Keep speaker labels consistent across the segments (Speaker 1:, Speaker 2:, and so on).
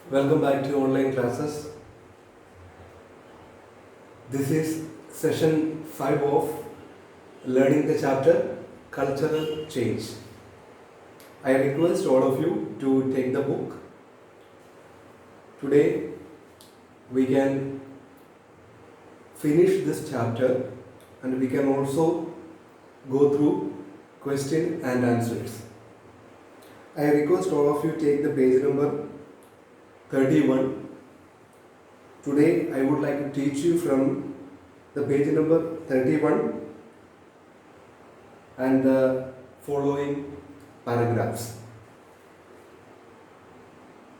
Speaker 1: Welcome back to online classes. This is session 5 of learning the chapter Cultural Change. I request all of you to take the book. Today we can finish this chapter and we can also go through question and answers. I request all of you take the page number 31. Today I would like to teach you from the page number 31 and the following paragraphs.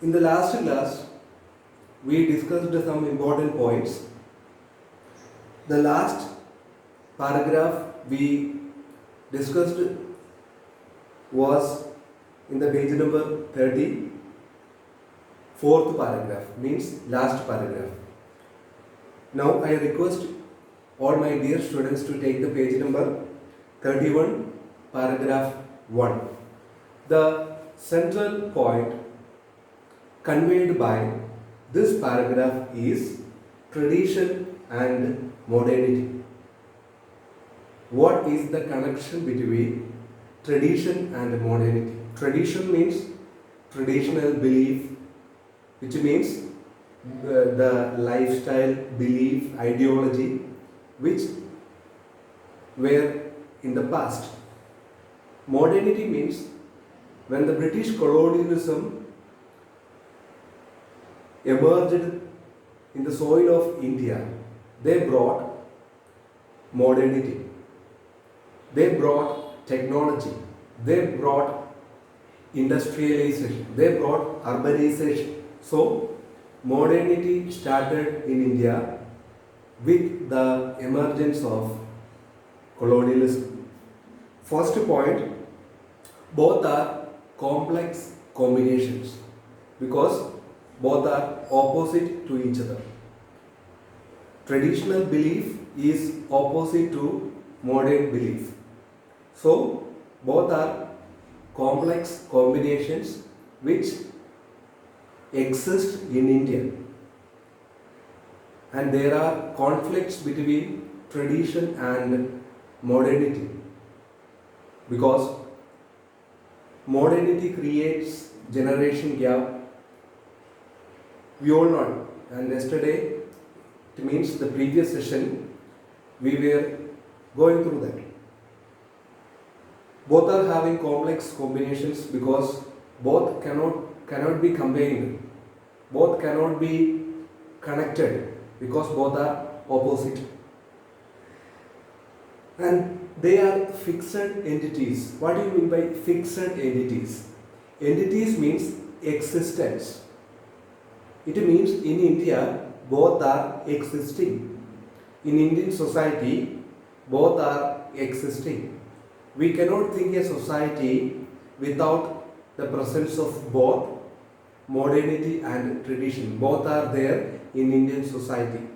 Speaker 1: In the last class we discussed some important points. The last paragraph we discussed was in the page number 30. Fourth paragraph means last paragraph. Now I request all my dear students to take the page number 31, paragraph 1. The central point conveyed by this paragraph is tradition and modernity. What is the connection between tradition and modernity? Tradition means traditional belief, which means the lifestyle, belief, ideology which were in the past. Modernity means when the British colonialism emerged in the soil of India, they brought modernity, they brought technology, they brought industrialization, they brought urbanization. So, modernity started in India with the emergence of colonialism. First point, both are complex combinations because both are opposite to each other. Traditional belief is opposite to modern belief. So, both are complex combinations which exist in India, and there are conflicts between tradition and modernity because modernity creates generation gap. We all know, and yesterday, it means the previous session, we were going through that. Both are having complex combinations because both cannot be combined, both cannot be connected because both are opposite, and they are fixed entities. What do you mean by fixed entities? Entities means existence. It means in India both are existing. In Indian society both are existing. We cannot think a society without the presence of both modernity and tradition. Both are there in Indian society.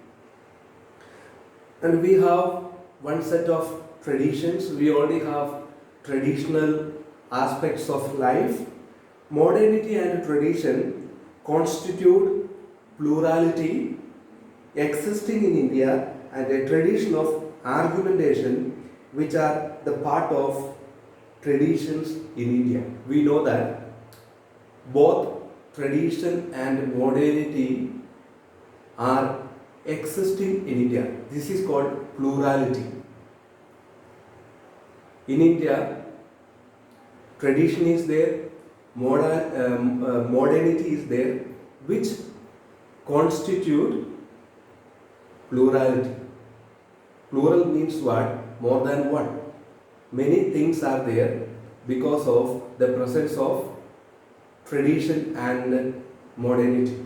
Speaker 1: And we have one set of traditions. We already have traditional aspects of life. Modernity and tradition constitute plurality existing in India and a tradition of argumentation which are the part of traditions in India. We know that both tradition and modernity are existing in India. This is called plurality. In India, tradition is there, modernity is there, which constitute plurality. Plural means what? More than one. Many things are there because of the presence of tradition and modernity.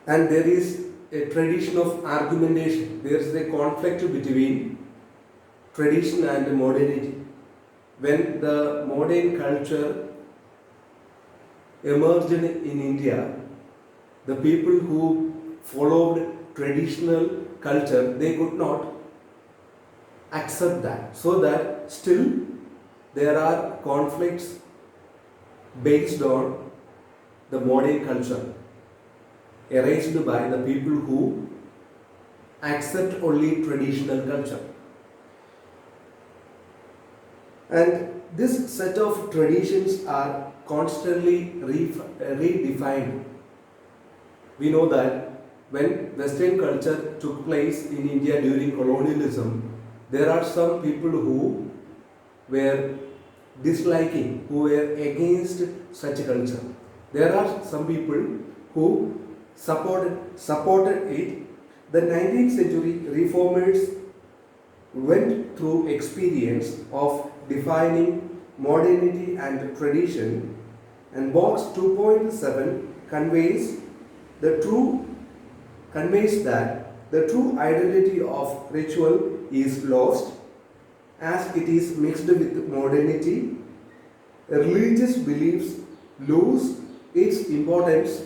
Speaker 1: And there is a tradition of argumentation. There is a conflict between tradition and modernity. When the modern culture emerged in India, the people who followed traditional culture, they could not accept that. So that still there are conflicts based on the modern culture erased by the people who accept only traditional culture. And this set of traditions are constantly redefined. We know that when Western culture took place in India during colonialism, there are some people who were disliking, who were against such culture. There are some people who supported it. The 19th century reformers went through experience of defining modernity and tradition, and box 2.7 conveys that the true identity of ritual is lost as it is mixed with modernity. Religious beliefs lose its importance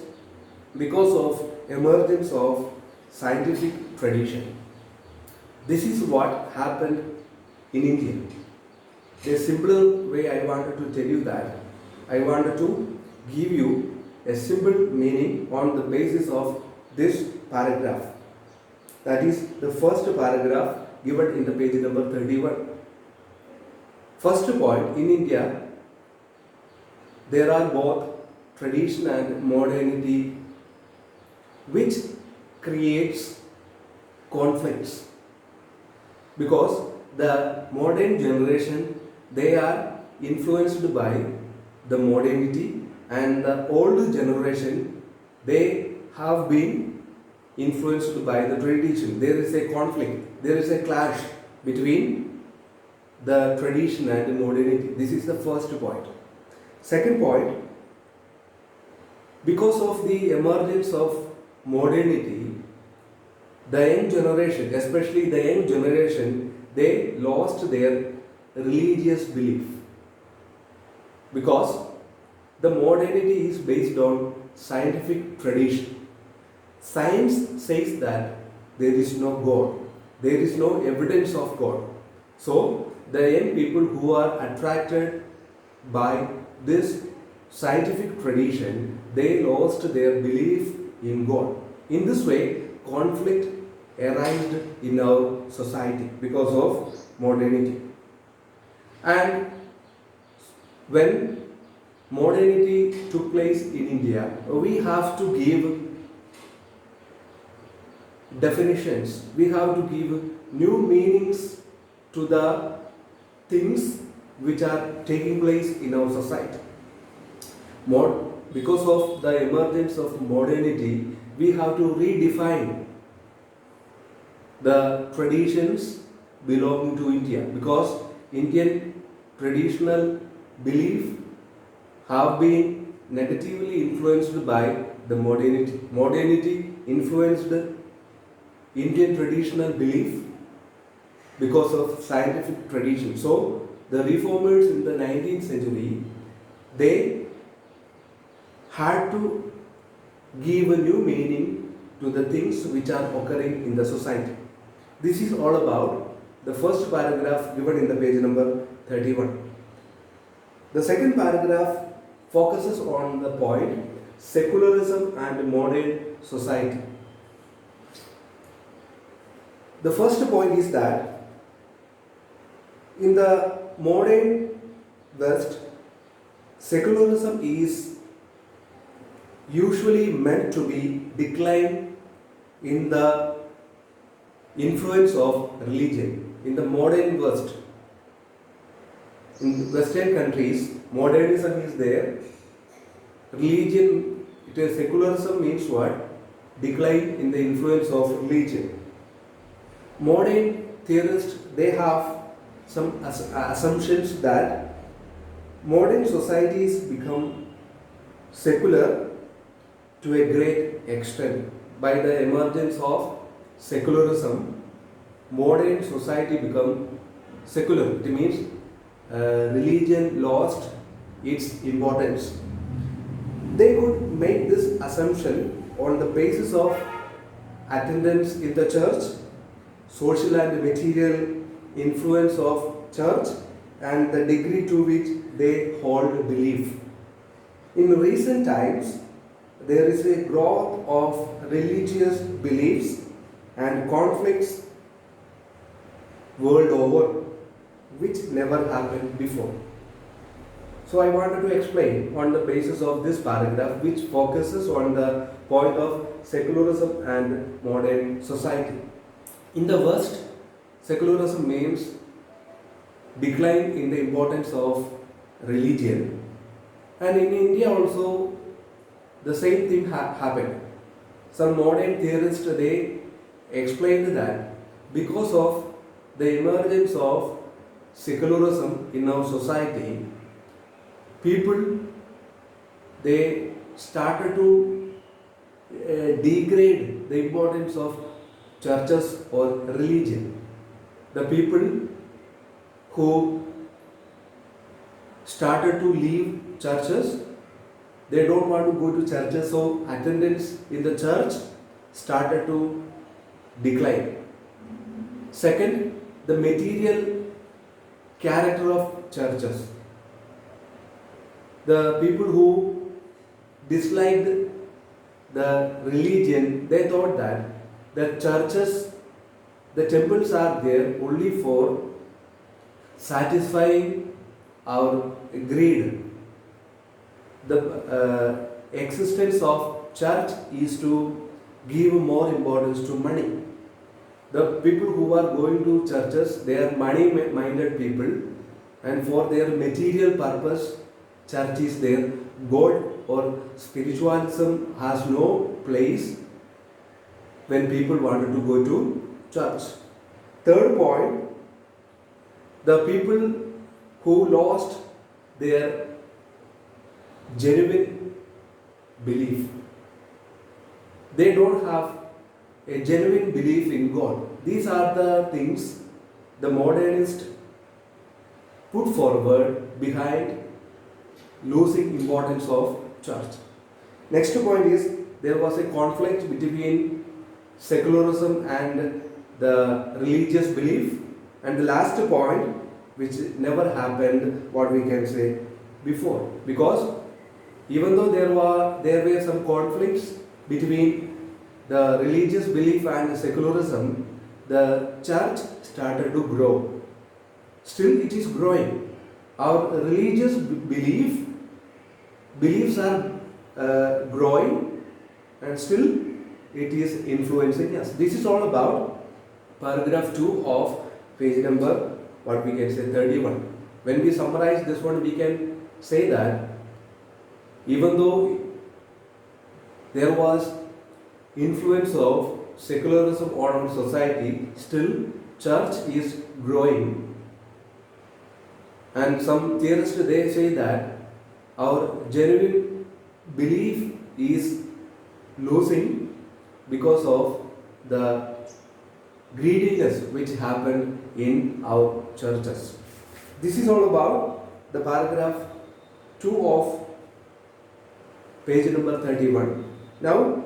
Speaker 1: because of emergence of scientific tradition. This is what happened in India. A simpler way I wanted to tell you that, I wanted to give you a simple meaning on the basis of this paragraph. That is the first paragraph given in the page number 31. First point, in India, there are both tradition and modernity which creates conflicts, because the modern generation, they are influenced by the modernity, and the old generation, they have been influenced by the tradition. There is a conflict, there is a clash between the tradition and the modernity. This is the first point. Second point, because of the emergence of modernity, the young generation, especially the young generation, they lost their religious belief, because the modernity is based on scientific tradition. Science says that there is no God, there is no evidence of God. So the young people who are attracted by this scientific tradition, they lost their belief in God. In this way, conflict arised in our society because of modernity. And when modernity took place in India, we have to give definitions, we have to give new meanings to the things which are taking place in our society. Because of the emergence of modernity, we have to redefine the traditions belonging to India, because Indian traditional belief have been negatively influenced by the modernity. Modernity influenced Indian traditional belief because of scientific tradition. So the reformers in the 19th century, they had to give a new meaning to the things which are occurring in the society. This is all about the first paragraph given in the page number 31. The second paragraph focuses on the point secularism and modern society. The first point is that in the modern West, secularism is usually meant to be decline in the influence of religion. In the modern West, in Western countries, modernism is there. Religion, it is secularism means what? Decline in the influence of religion. Modern theorists, they have some assumptions that modern societies become secular to a great extent. By the emergence of secularism, modern society become secular. It means religion lost its importance. They could make this assumption on the basis of attendance in the church, social and material influence of church, and the degree to which they hold belief. In recent times, there is a growth of religious beliefs and conflicts world over, which never happened before. So I wanted to explain on the basis of this paragraph, which focuses on the point of secularism and modern society. In the West, secularism means decline in the importance of religion, and in India also the same thing happened. Some modern theorists they explained that because of the emergence of secularism in our society, people they started to degrade the importance of churches or religion. The people who started to leave churches, they don't want to go to churches, so attendance in the church started to decline. Second, the material character of churches. The people who disliked the religion, they thought that the churches, the temples are there only for satisfying our greed. The existence of church is to give more importance to money. The people who are going to churches, they are money-minded people, and for their material purpose, church is there. God or spiritualism has no place when people wanted to go to church. Third point, the people who lost their genuine belief. They don't have a genuine belief in God. These are the things the modernists put forward behind losing importance of church. Next point is there was a conflict between secularism and the religious belief. And the last point, which never happened, what we can say before, because even though there were some conflicts between the religious belief and secularism, the church started to grow. Still, it is growing. Our religious beliefs are growing, and still it is influencing us. This is all about paragraph 2 of page number, what we can say, 31. When we summarize this one, we can say that even though there was influence of secularism on our society, still church is growing. And some theorists they say that our genuine belief is losing because of the greediness which happened in our churches. This is all about the paragraph 2 of page number 31. Now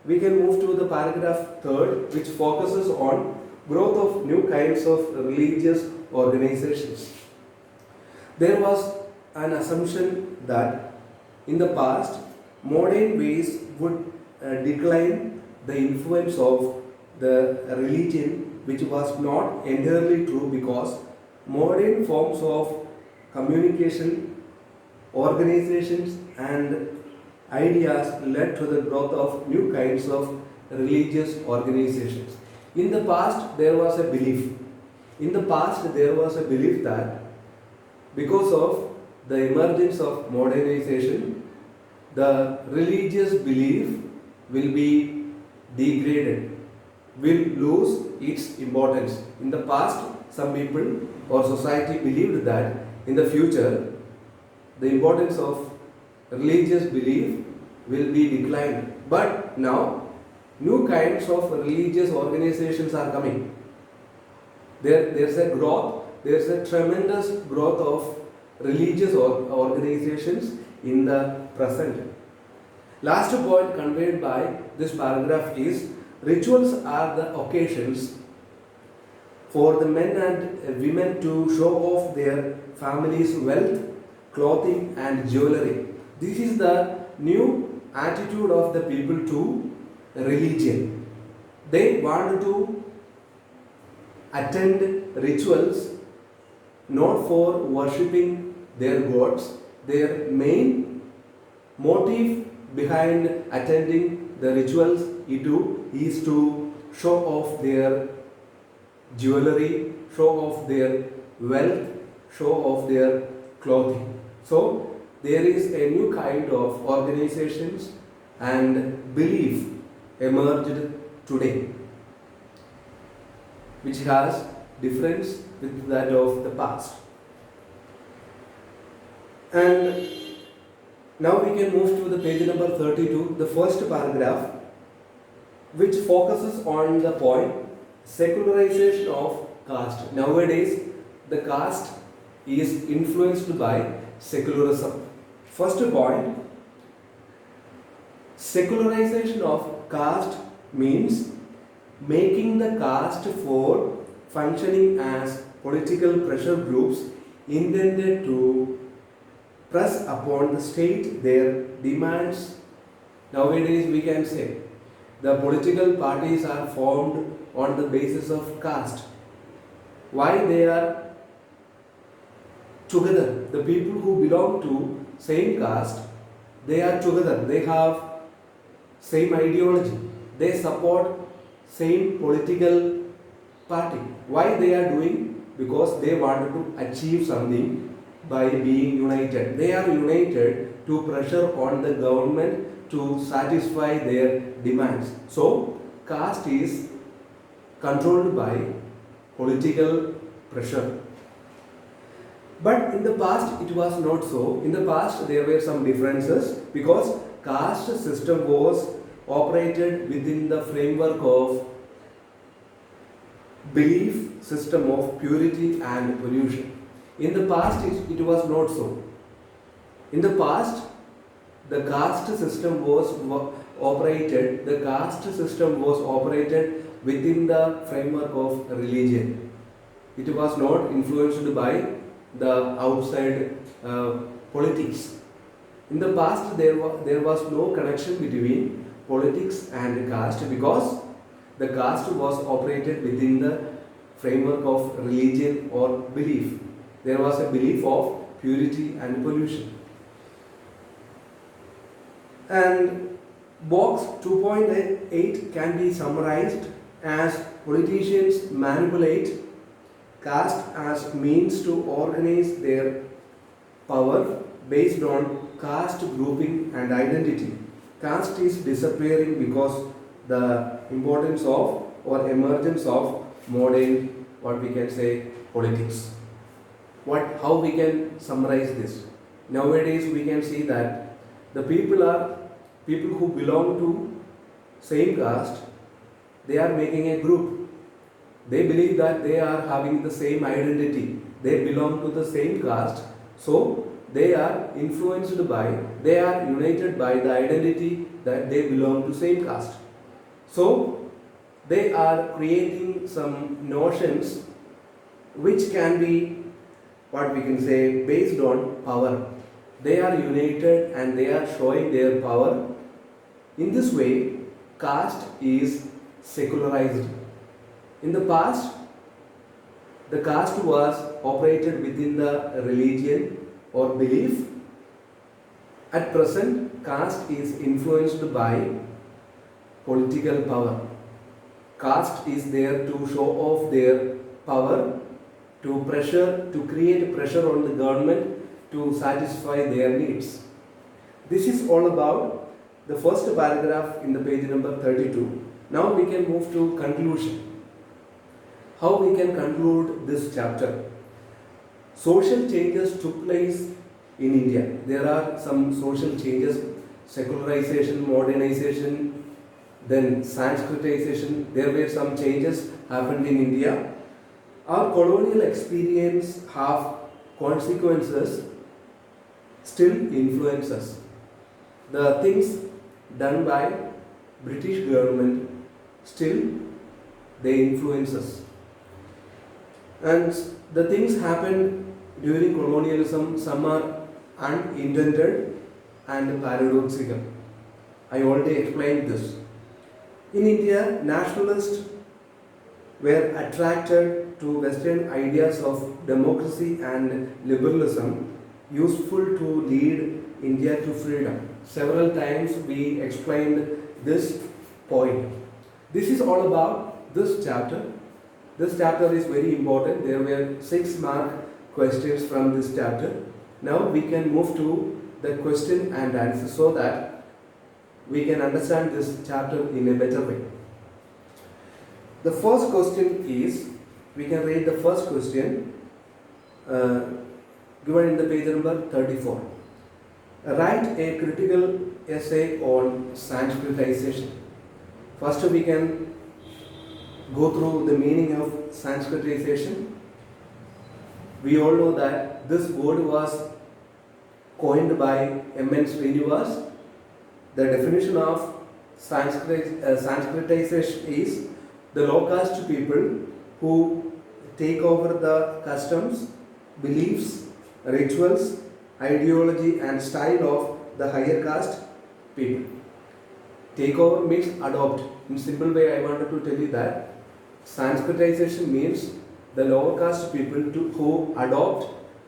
Speaker 1: we can move to the paragraph 3, which focuses on growth of new kinds of religious organizations. There was an assumption that in the past modern ways would decline the influence of the religion, which was not entirely true, because modern forms of communication, organizations and ideas led to the growth of new kinds of religious organizations. In the past, there was a belief. That because of the emergence of modernization, the religious belief will be degraded, will lose its importance. In the past, some people or society believed that in the future, the importance of religious belief will be declined. But now, new kinds of religious organizations are coming. There's a growth, there's a tremendous growth of religious organizations in the present. Last point conveyed by this paragraph is rituals are the occasions for the men and women to show off their family's wealth, clothing and jewelry. This is the new attitude of the people to religion. They want to attend rituals not for worshipping their gods. Their main motive behind attending the rituals is to show off their jewelry, show off their wealth, show off their clothing. So there is a new kind of organizations and belief emerged today, which has difference with that of the past. And now we can move to the page number 32, the first paragraph, which focuses on the point secularization of caste. Nowadays, the caste is influenced by secularism. First point, secularization of caste means making the caste for functioning as political pressure groups intended to press upon the state their demands. Nowadays we can say the political parties are formed on the basis of caste. Why they are together? The people who belong to same caste, they are together. They have same ideology. They support same political party. Why they are doing? Because they wanted to achieve something by being united. They are united to pressure on the government to satisfy their demands. So, caste is controlled by political pressure. But in the past it was not so. In the past there were some differences because caste system was operated within the framework of belief system of purity and pollution. In the past it was not so. In the past the caste system was operated within the framework of religion. It was not influenced by the outside politics. In the past there was no connection between politics and caste because the caste was operated within the framework of religion or belief. There was a belief of purity and pollution. And box 2.8 can be summarized as politicians manipulate caste as means to organize their power based on caste grouping and identity. Caste is disappearing because the importance of or emergence of modern, what we can say, politics. How we can summarize this? Nowadays we can see that the people who belong to same caste, they are making a group. They believe that they are having the same identity. They belong to the same caste. So they are they are united by the identity that they belong to same caste. So they are creating some notions which can be, what we can say, based on power. They are united and they are showing their power. In this way, caste is secularized. In the past, the caste was operated within the religion or belief. At present, caste is influenced by political power. Caste is there to show off their power, to create pressure on the government to satisfy their needs. This is all about the first paragraph in the page number 32. Now we can move to conclusion. How we can conclude this chapter? Social changes took place in India. There are some social changes: secularization, modernization, then Sanskritization. There were some changes happened in India. Our colonial experience have consequences, still influences. The things done by British government, still they influence us. And the things happened during colonialism, some are unintended and paradoxical. I already explained this. In India, nationalists were attracted to Western ideas of democracy and liberalism, useful to lead India to freedom. Several times we explained this point. This is all about this chapter. This chapter is very important. There were 6 mark questions from this chapter. Now we can move to the question and answer so that we can understand this chapter in a better way. The first question is, we can read the first question given in the page number 34. Write a critical essay on Sanskritization. First we can go through the meaning of Sanskritization. We all know that this word was coined by M.N. Srinivas. The definition of Sanskritization is the low caste people who take over the customs, beliefs, rituals, ideology and style of the higher caste people. Take over means adopt. In simple way, I wanted to tell you that Sanskritization means the lower caste people who adopt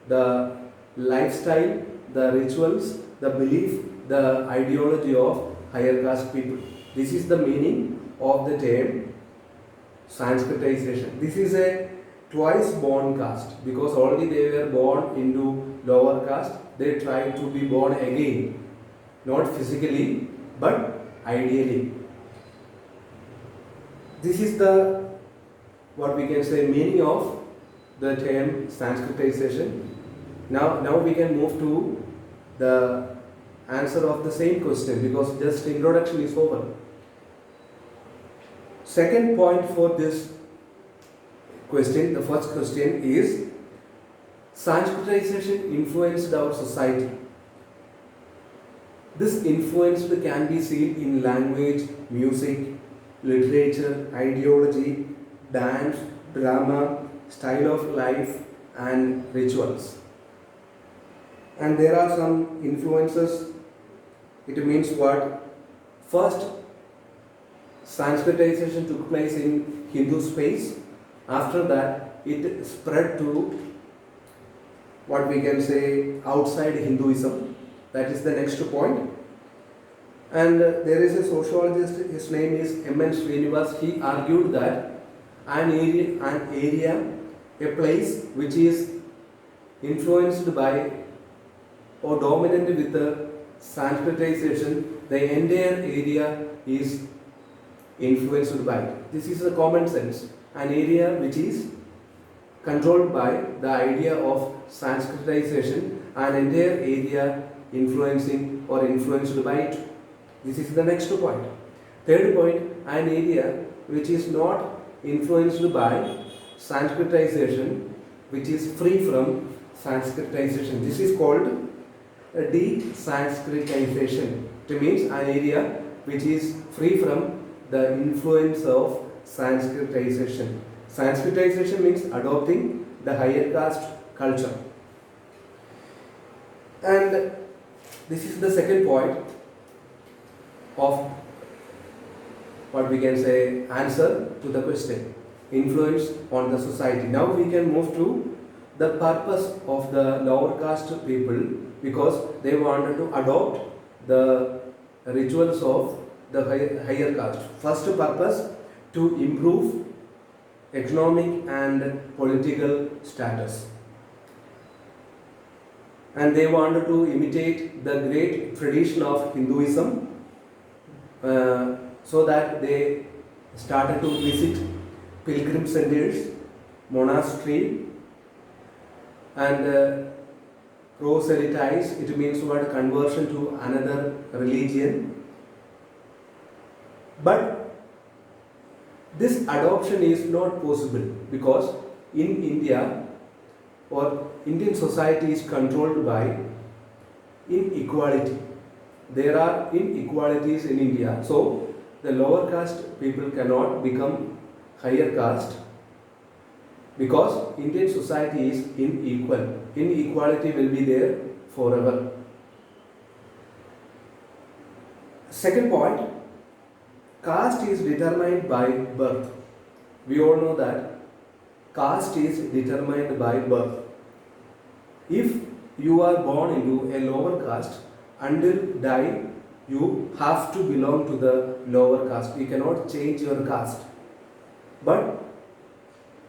Speaker 1: the lifestyle, the rituals, the belief, the ideology of higher caste people. This is the meaning of the term Sanskritization. This is a twice born caste because already they were born into lower caste. They try to be born again, not physically but ideally. This is the what we can say meaning of the term Sanskritization. Now we can move to the answer of the same question because just introduction is over. Second point for this question, the first question is Sanskritization influenced our society. This influence can be seen in language, music, literature, ideology, dance, drama, style of life and rituals. And there are some influences. It means what? First, Sanskritization took place in Hindu space. After that, it spread to what we can say outside Hinduism. That is the next point. And there is a sociologist, his name is M.N. Srinivas. He argued that an area, a place which is influenced by or dominant with the Sanskritization, the entire area is influenced by it. This is the common sense. An area which is controlled by the idea of Sanskritization, an entire area influencing or influenced by it. This is the next point. Third point, an area which is not influenced by Sanskritization, which is free from Sanskritization. This is called de-Sanskritization. It means an area which is free from the influence of Sanskritization. Sanskritization means adopting the higher caste culture. And this is the second point of what we can say answer to the question, influence on the society. Now we can move to the purpose of the lower caste people because they wanted to adopt the rituals of the higher caste. First purpose, to improve economic and political status. And they wanted to imitate the great tradition of Hinduism, so that they started to visit pilgrim centers, monastery, and proselytize. It means what? Conversion to another religion. But this adoption is not possible because in India or Indian society is controlled by inequality. There are inequalities in India. So the lower caste people cannot become higher caste because Indian society is unequal. Inequality will be there forever. Second point, caste is determined by birth. We all know that caste is determined by birth. If you are born into a lower caste, until die, you have to belong to the lower caste. You cannot change your caste. But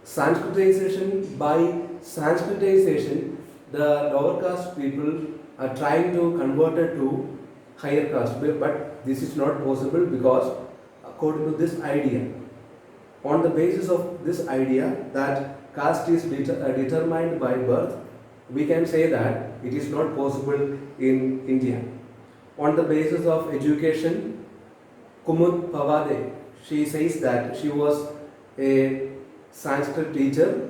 Speaker 1: Sanskritization, by Sanskritization, the lower caste people are trying to convert it to higher caste. But this is not possible because according to this idea, on the basis of this idea that caste is determined by birth, we can say that it is not possible in India. On the basis of education, Kumud Pavade, she says that she was a Sanskrit teacher.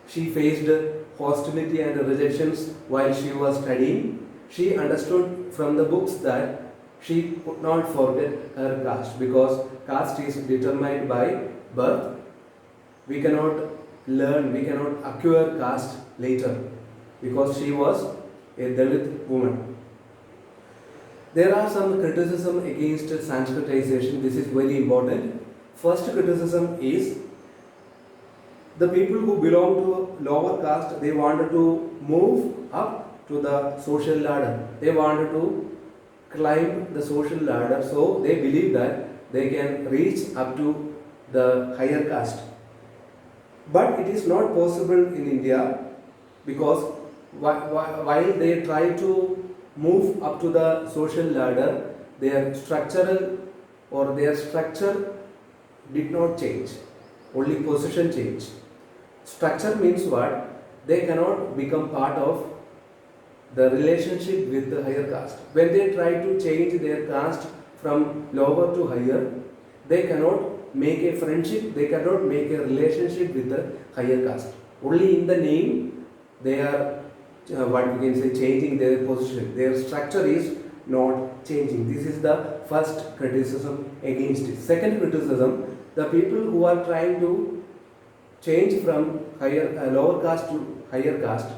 Speaker 1: She faced hostility and rejections while she was studying. She understood from the books that she could not forget her caste because caste is determined by birth. We cannot learn, we cannot acquire caste later because she was a Dalit woman. There are some criticism against Sanskritization. This is very important. First criticism is the people who belong to lower caste, they wanted to move up to the social ladder. They wanted to climb the social ladder, so they believe that they can reach up to the higher caste. But it is not possible in India because while they try to move up to the social ladder, their structural or their structure did not change, only position changed. Structure means what? They cannot become part of the relationship with the higher caste. When they try to change their caste from lower to higher, they cannot make a friendship, they cannot make a relationship with the higher caste. Only in the name they are what we can say changing their position. Their structure is not changing. This is the first criticism against it. Second criticism, the people who are trying to change from lower caste to higher caste,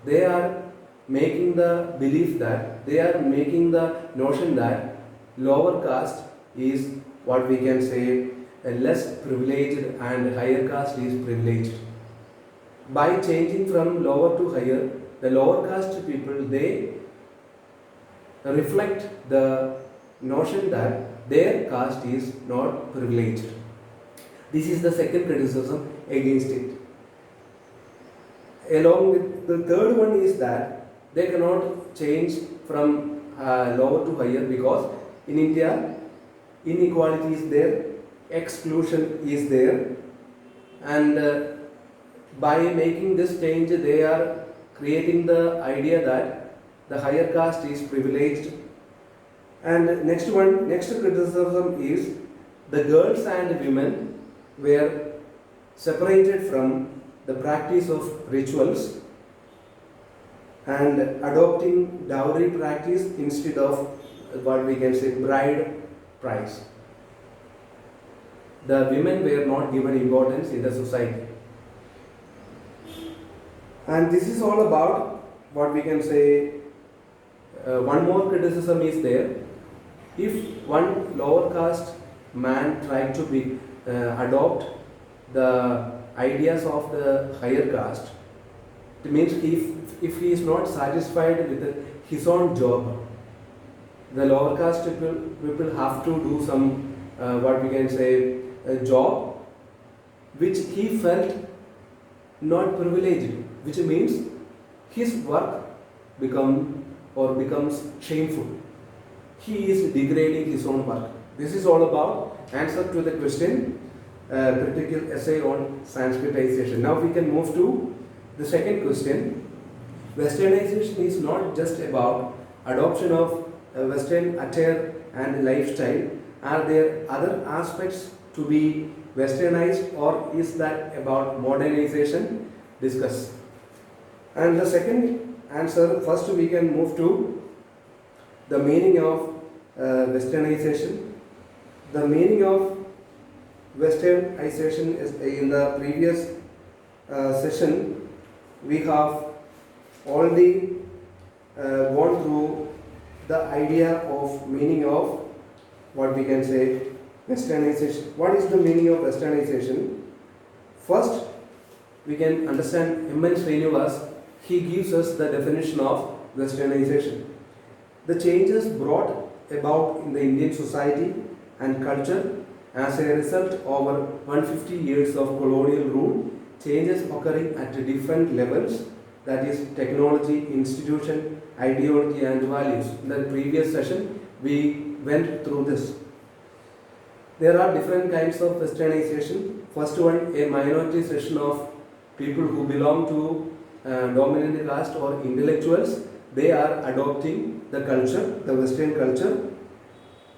Speaker 1: they are making the belief that, they are making the notion that lower caste is what we can say less privileged and higher caste is privileged. By changing from lower to higher, the lower caste people, they reflect the notion that their caste is not privileged. This is the second criticism against it. Along with the third one is that they cannot change from lower to higher because in India inequality is there, exclusion is there, and by making this change they are creating the idea that the higher caste is privileged. And next criticism is the girls and women were separated from the practice of rituals and adopting dowry practice instead of what we can say bride price. The women were not given importance in the society. And this is all about what we can say. One more criticism is there. If one lower caste man tried to adopt the ideas of the higher caste, it means if he is not satisfied with his own job, the lower caste people have to do some what we can say a job which he felt not privileged, which means his work becomes shameful. He is degrading his own work. This is all about answer to the question, critical essay on Sanskritization. Now we can move to the second question. Westernization is not just about adoption of Western attire and lifestyle. Are there other aspects to be westernized, or is that about modernization? Discuss. And the second answer, first we can move to the meaning of westernization. The meaning of westernization is in the previous session we have already gone through the idea of meaning of what we can say, westernization. What is the meaning of westernization? First, we can understand M.N. Srinivas. He gives us the definition of westernization. The changes brought about in the Indian society and culture as a result over 150 years of colonial rule, changes occurring at different levels, that is technology, institution, ideology and values. In the previous session, we went through this. There are different kinds of westernization. First one, a minority section of people who belong to dominant caste or intellectuals, they are adopting the culture, the Western culture,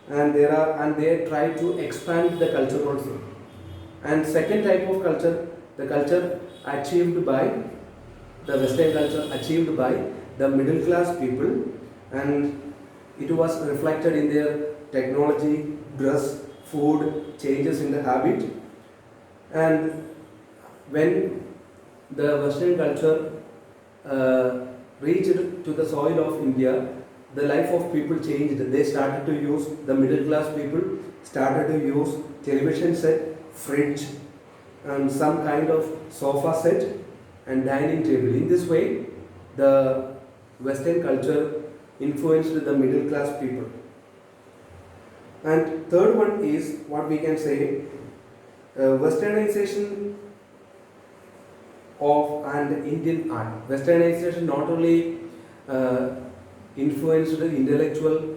Speaker 1: and they try to expand the culture also. And second type of culture, the culture achieved by the Western culture achieved by the middle class people, and it was reflected in their technology, dress, food, changes in the habit. And when the Western culture reached to the soil of India, the life of people changed. They started to use, the middle class people started to use television set, fridge, and some kind of sofa set and dining table. In this way, the Western culture influenced the middle class people. And third one is what we can say, westernization of and Indian art. Westernization not only influenced intellectual,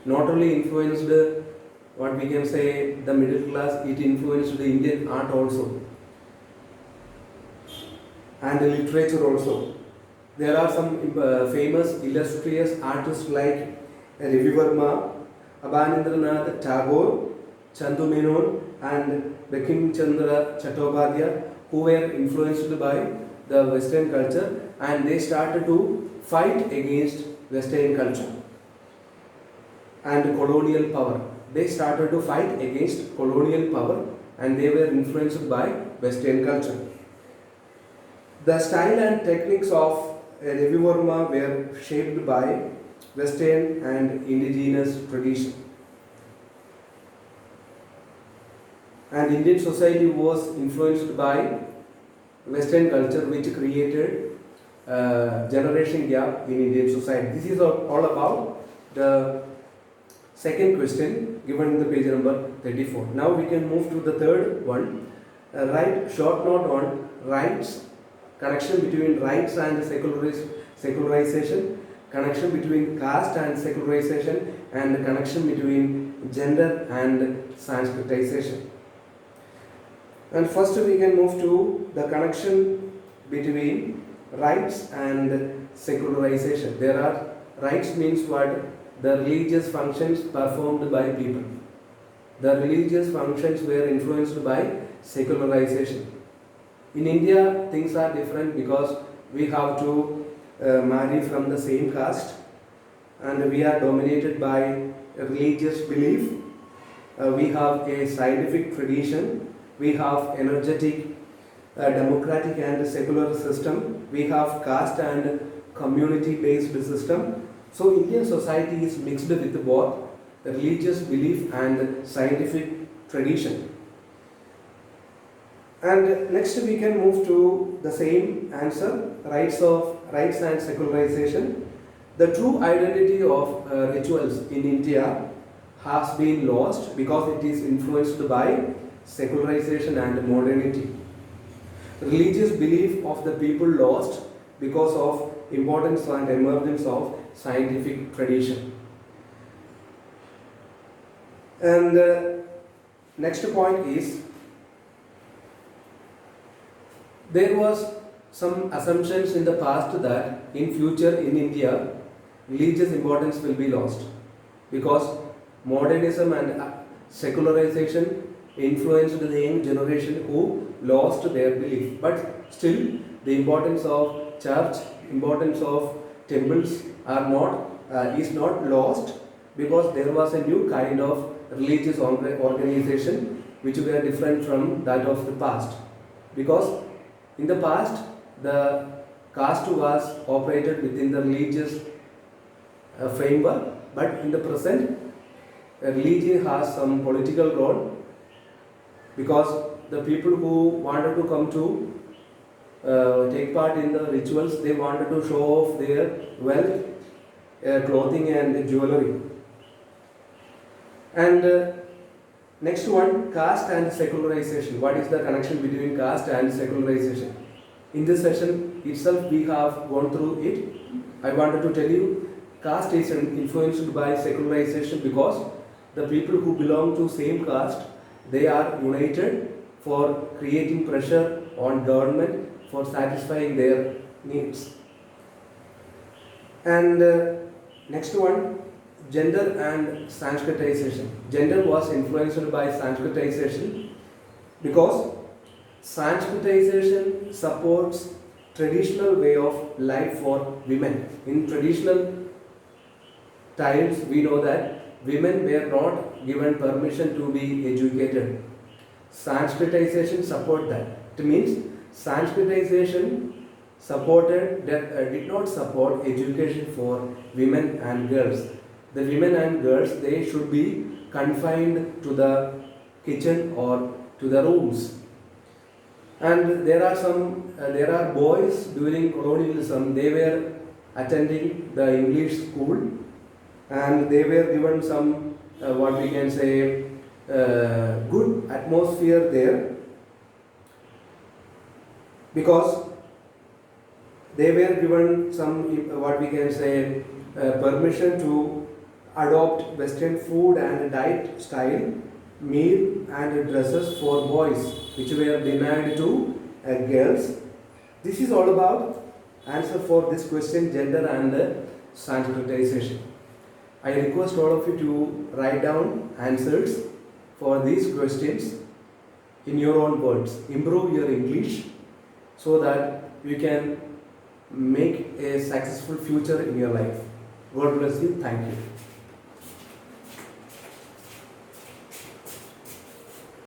Speaker 1: not only influenced what we can say the middle class, it influenced the Indian art also and the literature also. There are some famous illustrious artists like Ravi Verma, Abanindranath Tagore, Chandu Menon and Bankim Chandra Chattopadhyay, who were influenced by the Western culture, and they started to fight against Western culture and colonial power. They started to fight against colonial power and they were influenced by Western culture. The style and techniques of Ravi Verma were shaped by Western and indigenous tradition. And Indian society was influenced by Western culture, which created generation gap in Indian society. This is all about the second question given in the page number 34. Now we can move to the third one. Write short note on rights, connection between rights and secularization, connection between caste and secularization, and the connection between gender and Sanskritization. And first we can move to the connection between rights and secularization. There are rights means what? The religious functions performed by people. The religious functions were influenced by secularization. In India, things are different because we have to marry from the same caste and we are dominated by religious belief. We have a scientific tradition. We have energetic, democratic and secular system. We have caste and community-based system. So Indian society is mixed with both religious belief and scientific tradition. And next we can move to the same answer, rights and secularization. The true identity of rituals in India has been lost because it is influenced by secularization and modernity. Religious belief of the people lost because of importance and emergence of scientific tradition. And next point is, there was some assumptions in the past that in future in India religious importance will be lost because modernism and secularization influenced the young generation who lost their belief. But still the importance of church, importance of temples is not lost because there was a new kind of religious organization which were different from that of the past. Because in the past the caste was operated within the religious framework, but in the present religion has some political role, because the people who wanted to come to take part in the rituals, they wanted to show off their wealth, clothing and jewelry. And next one, caste and secularization. What is the connection between caste and secularization? In this session itself we have gone through it. I wanted to tell you, caste is influenced by secularization because the people who belong to same caste, they are united for creating pressure on government for satisfying their needs. And next one, gender and Sanskritization. Gender was influenced by Sanskritization because Sanskritization supports traditional way of life for women. In traditional times, we know that women were not given permission to be educated. Sanskritization support that. It means Sanskritization did not support education for women and girls. The women and girls, they should be confined to the kitchen or to the rooms. And there are boys during colonialism, they were attending the English school and they were given some what we can say good atmosphere there, because they were given some what we can say permission to adopt Western food and diet style, meal and dresses for boys, which were denied to girls. This is all about answer for this question, gender and Sanskritization. I request all of you to write down answers for these questions in your own words. Improve your English so that you can make a successful future in your life. God bless you. Thank you.